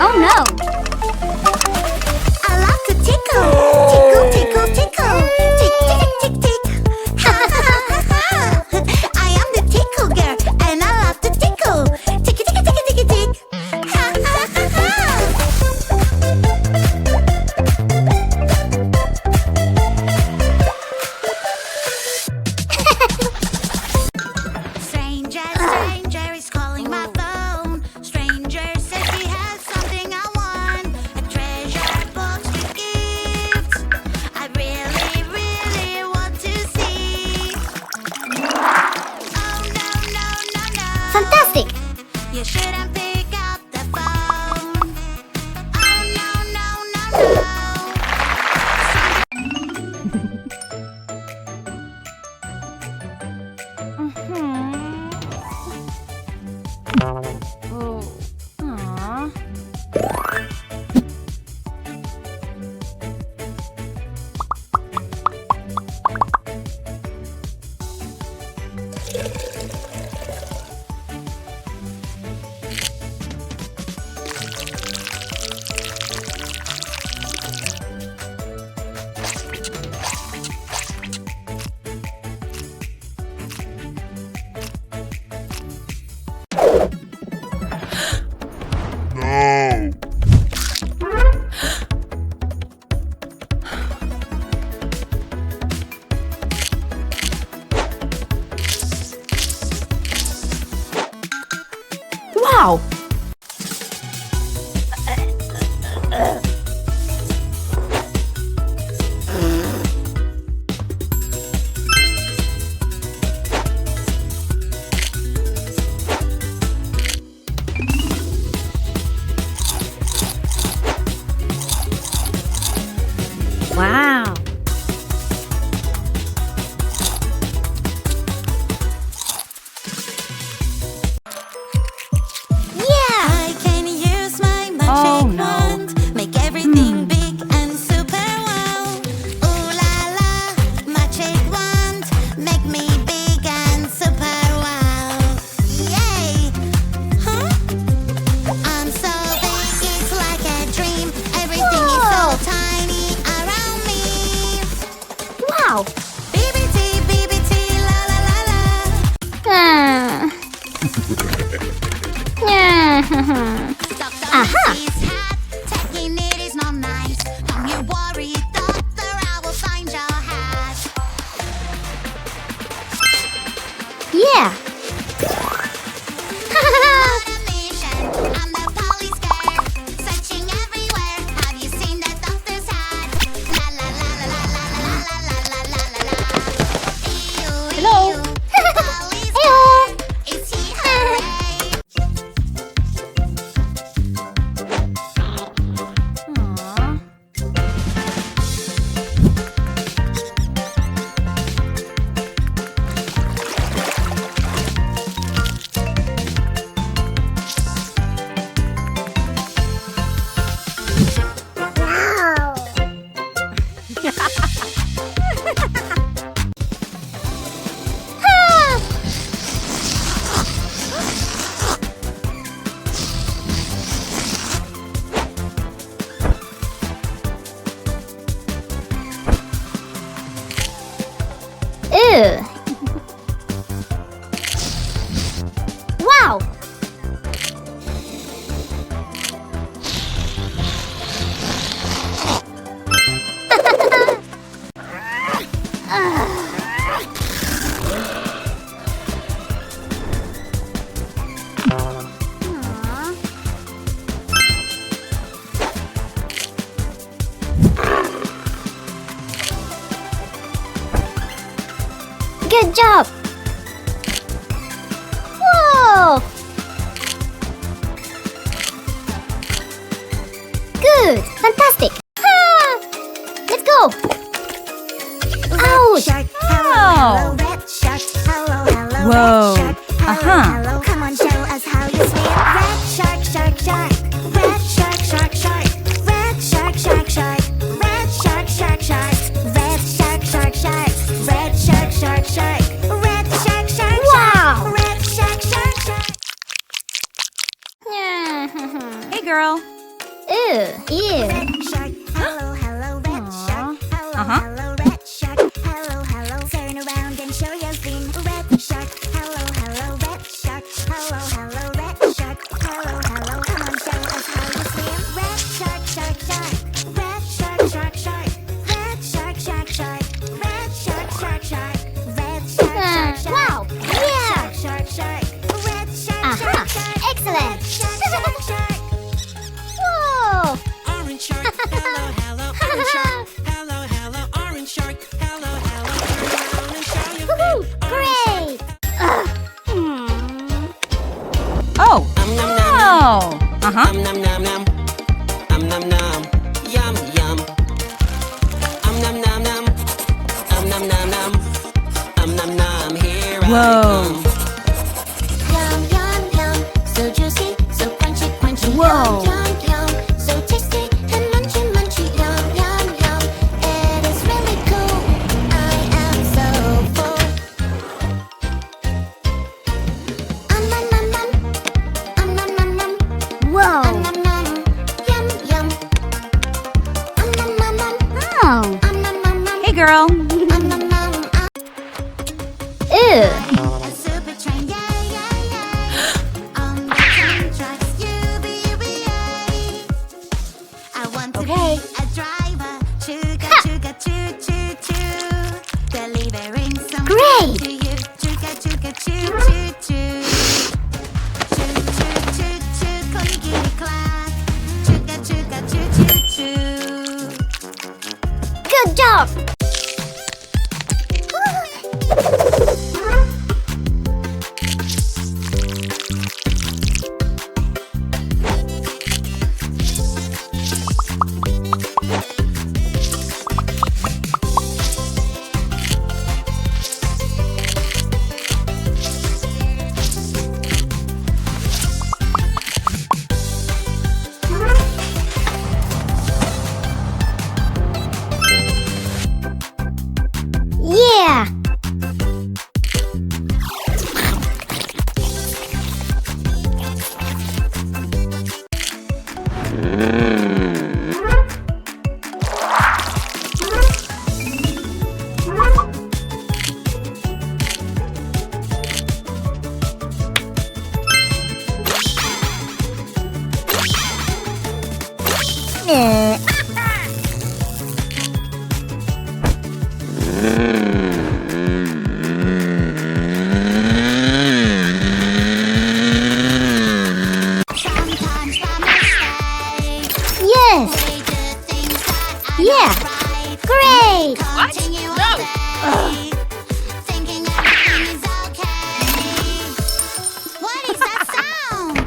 Oh no! I love to tickle. Tickle, tickle, tickle. Tick, tick, tick, tick. Ha ha ha ha ha. I am the tickle girl and I love to tickle. Tick, tick, tick, tick, tick, tick. Ha ha ha ha. Stranger, stranger is calling my phone. Stranger says he has something I want. A treasure box with gifts. I really, really want to see. Oh no, no, no, no. Fantastic! You shouldn't pick up the phone. Oh no, no, no, no. Oh. Aww. No! Wow! Wow! I can use my magic Oh, no. wand, make everything big and super wow. Ooh la la, magic wand, make me big and super wow. Yay! Huh? I'm so big, it's like a dream. Everything is so Whoa. tiny around me. Wow! BBT, BBT, la la la la. Ah. Yeah. Dr. Aha. Lucy's hat, taking it is not nice. Don't you worry, doctor, I will find your hat. Yeah! On a mission, I'm the police girl, searching everywhere. Have you seen the doctor's hat? La la la la la la la la la la la la. Ew, Hello. ew, police Heyo. girl, is he hooray? Aw. Ew. Wow! Good job! Whoa! Good! Fantastic! Ah! Let's go! Ouch! Shark, hello, hello, red shark, hello, hello, Whoa. red shark, hello, Uh-huh. hello, come on, show us how you swim. Red shark, shark, shark, red shark, shark, shark, red shark, shark, shark, red shark, shark, shark, red shark, shark, shark, red shark, shark, shark, red shark, shark, Wow. shark, red shark, shark, shark. Yeah. Hey girl, Ew. Red shark, hello, hello, red shark. Hello, Uh-huh. hello, red shark. Hello, hello, turn around and show your fin. Red shark, hello, hello, red shark. Hello, hello, red shark. Hello, hello, come on, show us how you swim. Red shark, shark, shark. Red shark, shark, shark. Red shark, shark, shark. Red shark, shark, shark. Red shark, shark, shark. Wow. Yeah. Red shark, shark, shark. Red shark, Aha. shark, shark. Excellent. Red shark, shark, shark. Whoa. Orange shark, hello, hello, orange shark, hello, hello, orange shark, hello, hello, turn around and show your Woohoo. fin. Great. Oh. Nom nom nom, Oh. Uh-huh. nom nom nom, nom nom, yum yum. Nom nom nom, nom nom nom, nom. Here I Whoa. come. Yum, yum, yum, so juicy, so crunchy, crunchy. Whoa. Yum, yum, yum, so tasty and munchy, munchy. Yum, yum, yum, it is really cool. I am so full. Nom, nom, nom. Nom, nom, nom. Whoa. Nom, nom. Yum, yum. Nom, nom, nom. Oh. Nom, nom, nom. Hey, girl. Nom, nom, nom. Ew. A super train, yeah, yeah, yeah. On the train tracks, I want to Okay. be a driver. Chuga, chuga, choo, choo, choo. Delivering some Great. to you. Chuga, chuga, choo, choo, choo. Choo, choo, choo, choo. Clickety clack. Chuga, chuga, choo, choo, choo. Good job. Yeah. Eh. Sometimes by mistake, Yes. we do things that are Yeah. not right. Great. Continue on faith, thinking everything is okay. What is that sound?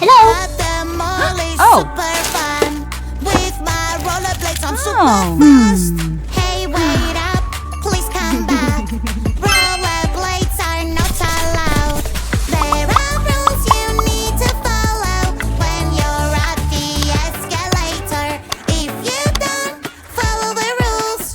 Hello. At the mall is Oh. super fun. With my rollerblades, I'm super Oh. fast. Hey, wait up, please come back. Rollerblades are not allowed. There are rules you need to follow when you're at the escalator. If you don't follow the rules,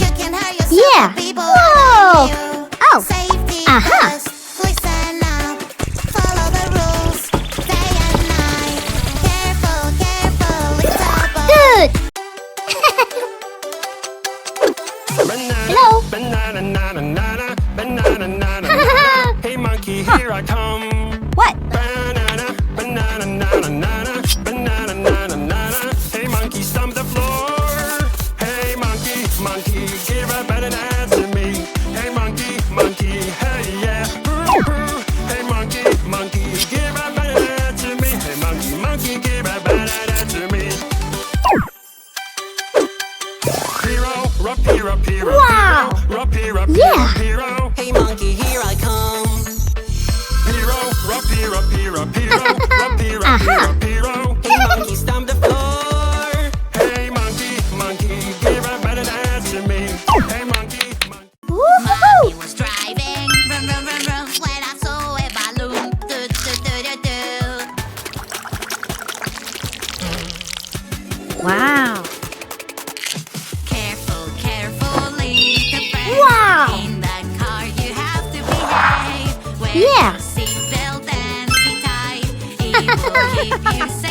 you can hurt yourself. Yeah. People Whoa. around you. Oh. Safety Aha. first. Listen up. Follow the rules day and night. Careful, careful, it's trouble. Good. Hello. Banana, nana, nana, banana, nana, nana. Hey monkey, here I come. What? Banana, banana, nana, nana, banana, nana, nana. Hey monkey, stomp the floor. Hey monkey, monkey, give a banana to me. Hey monkey, monkey, hey yeah. Hey monkey, monkey, give a banana to me. Hey monkey, monkey, give a banana to me. Hero, rup, hero, hero, Wow. rup, hero, Yeah. hero. Hey monkey, here I come. Hero, rup, hero, hero, hero, rup, hero, hero, hero. Hey monkey, stomp the floor. Hey monkey, monkey, give a banana to me. Hey monkey, monkey. Woohoo. He was driving, vroom, vroom, vroom, vroom, when I saw a balloon. Do, do, do, do, do. Wow. Careful, carefully, the friend. Wow. In the car, you have to behave. Wear Yeah. your seatbelt and sit tight. keep you